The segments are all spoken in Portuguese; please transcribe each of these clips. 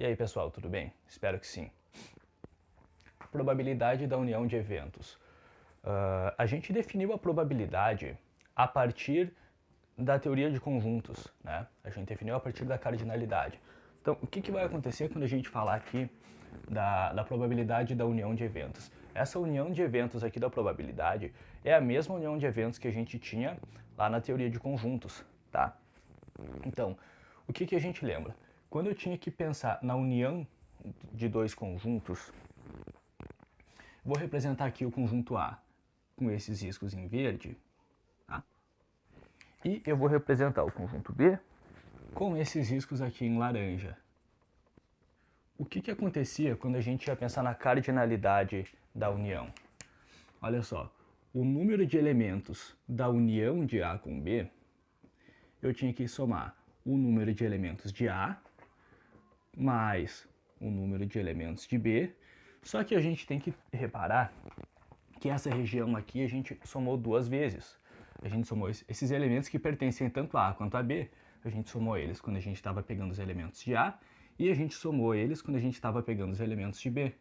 E aí pessoal, tudo bem? Espero que sim. Probabilidade da união de eventos. A gente definiu a probabilidade a partir da teoria de conjuntos, né? A gente definiu a partir da cardinalidade. Então, o que vai acontecer quando a gente falar aqui da probabilidade da união de eventos? Essa união de eventos aqui da probabilidade é a mesma união de eventos que a gente tinha lá na teoria de conjuntos, tá? Então, o que a gente lembra? Quando eu tinha que pensar na união de dois conjuntos, vou representar aqui o conjunto A com esses riscos em verde, tá? E eu vou representar o conjunto B com esses riscos aqui em laranja. O que acontecia quando a gente ia pensar na cardinalidade da união? Olha só, o número de elementos da união de A com B, eu tinha que somar o número de elementos de A mais o número de elementos de B, só que a gente tem que reparar que essa região aqui a gente somou duas vezes. A gente somou esses elementos que pertencem tanto a A quanto a B, a gente somou eles quando a gente estava pegando os elementos de A, e a gente somou eles quando a gente estava pegando os elementos de B.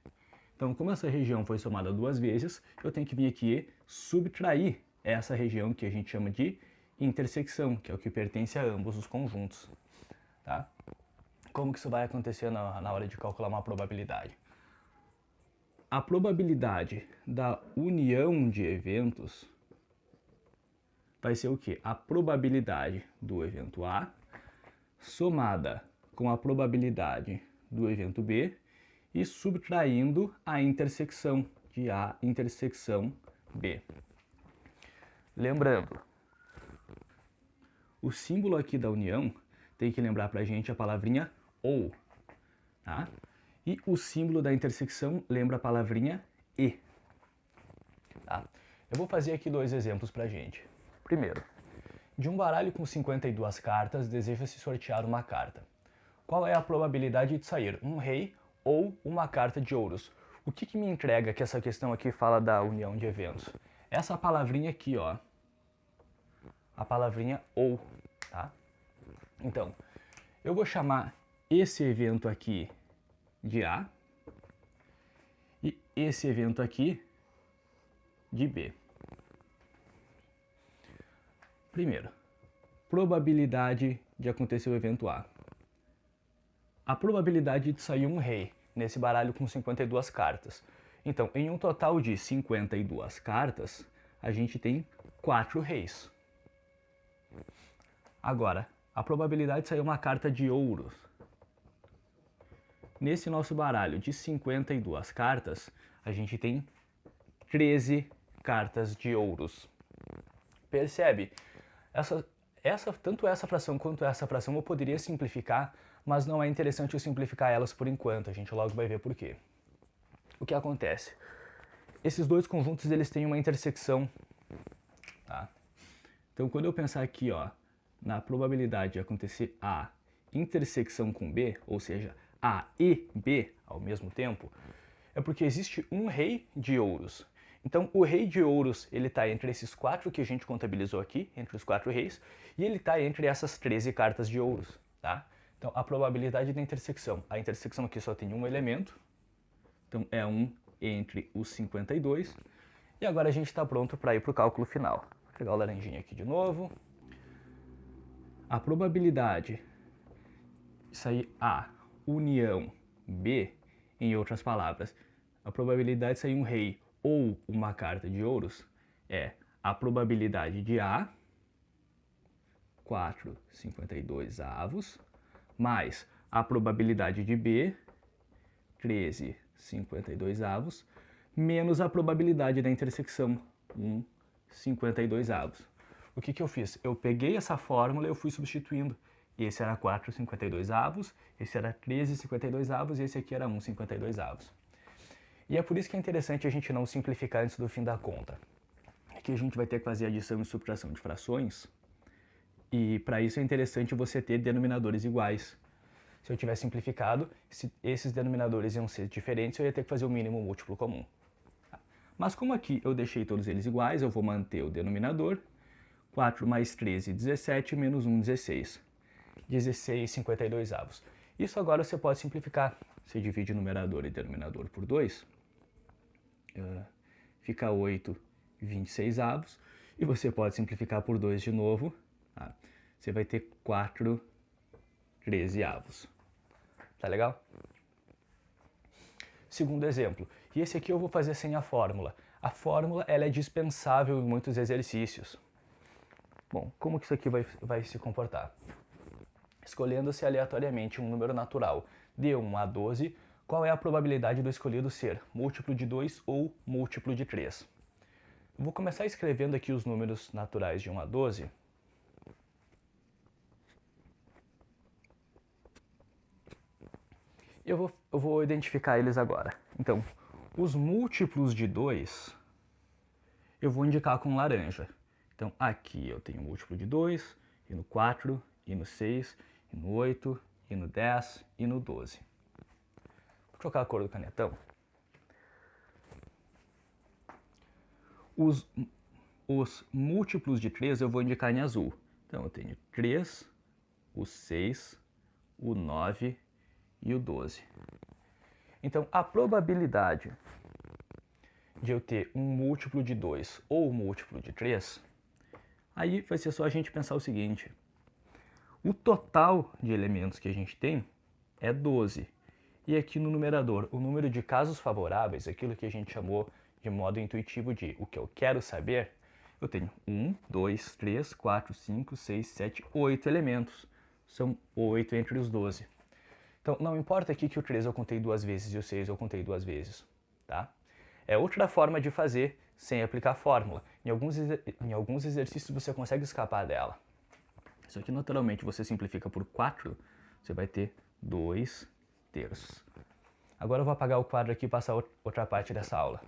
Então, como essa região foi somada duas vezes, eu tenho que vir aqui e subtrair essa região que a gente chama de intersecção, que é o que pertence a ambos os conjuntos, tá? Como que isso vai acontecer na hora de calcular uma probabilidade? A probabilidade da união de eventos vai ser o quê? A probabilidade do evento A somada com a probabilidade do evento B e subtraindo a intersecção de A intersecção B. Lembrando, o símbolo aqui da união tem que lembrar pra gente a palavrinha ou, tá? E o símbolo da intersecção lembra a palavrinha e, tá? Eu vou fazer aqui dois exemplos pra gente. Primeiro, de um baralho com 52 cartas, deseja-se sortear uma carta. Qual é a probabilidade de sair um rei ou uma carta de ouros? O que me entrega que essa questão aqui fala da união de eventos? Essa palavrinha aqui, ó. A palavrinha ou, tá? Então, eu vou chamar esse evento aqui de A e esse evento aqui de B. Primeiro, probabilidade de acontecer o evento A. A probabilidade de sair um rei nesse baralho com 52 cartas. Então, em um total de 52 cartas, a gente tem 4 reis. Agora, a probabilidade de sair uma carta de ouros. Nesse nosso baralho de 52 cartas, a gente tem 13 cartas de ouros. Percebe? Tanto essa fração quanto essa fração eu poderia simplificar, mas não é interessante eu simplificar elas por enquanto, a gente logo vai ver por quê. O que acontece? Esses dois conjuntos eles têm uma intersecção, tá? Então quando eu pensar aqui, ó, na probabilidade de acontecer A intersecção com B, ou seja, A e B ao mesmo tempo, é porque existe um rei de ouros. Então o rei de ouros ele está entre esses 4 que a gente contabilizou aqui, entre os 4 reis, e ele está entre essas 13 cartas de ouros, tá? Então a probabilidade da intersecção, a intersecção aqui só tem um elemento, então é 1 entre os 52, e agora a gente está pronto para ir para o cálculo final. Vou pegar o laranjinha aqui de novo. A probabilidade de sair A união B, em outras palavras, a probabilidade de sair um rei ou uma carta de ouros é a probabilidade de A, 4,52 avos, mais a probabilidade de B, 13,52 avos, menos a probabilidade da intersecção, 1,52 avos. O que eu fiz? Eu peguei essa fórmula e eu fui substituindo. Esse era 4,52 avos, esse era 13,52 avos e esse aqui era 1,52 avos. E é por isso que é interessante a gente não simplificar antes do fim da conta. Aqui a gente vai ter que fazer adição e subtração de frações, e para isso é interessante você ter denominadores iguais. Se eu tivesse simplificado, se esses denominadores iam ser diferentes, eu ia ter que fazer o mínimo múltiplo comum. Mas como aqui eu deixei todos eles iguais, eu vou manter o denominador. 4 mais 13, 17, menos 1, 16. 16,52 avos. Isso agora você pode simplificar. Você divide numerador e denominador por 2, fica 8/26. E você pode simplificar por 2 de novo. Tá? Você vai ter 4/13. Tá legal? Segundo exemplo. E esse aqui eu vou fazer sem a fórmula. A fórmula ela é dispensável em muitos exercícios. Bom, como que isso aqui vai se comportar? Escolhendo-se aleatoriamente um número natural de 1 a 12, qual é a probabilidade do escolhido ser múltiplo de 2 ou múltiplo de 3? Vou começar escrevendo aqui os números naturais de 1 a 12. Eu vou identificar eles agora. Então, os múltiplos de 2 eu vou indicar com laranja. Então, aqui eu tenho múltiplo de 2, e no 4, e no 6, e no 8, e no 10, e no 12. Vou trocar a cor do canetão. Os múltiplos de 3 eu vou indicar em azul. Então, eu tenho 3, o 6, o 9 e o 12. Então, a probabilidade de eu ter um múltiplo de 2 ou um múltiplo de 3, aí vai ser só a gente pensar o seguinte. O total de elementos que a gente tem é 12. E aqui no numerador, o número de casos favoráveis, aquilo que a gente chamou de modo intuitivo de o que eu quero saber, eu tenho 1, 2, 3, 4, 5, 6, 7, 8 elementos. São 8 entre os 12. Então, não importa aqui que o 3 eu contei 2 vezes e o 6 eu contei 2 vezes, tá? É outra forma de fazer sem aplicar fórmula. Em alguns exercícios você consegue escapar dela. Isso aqui, naturalmente, você simplifica por 4, você vai ter 2 terços. Agora eu vou apagar o quadro aqui e passar outra parte dessa aula.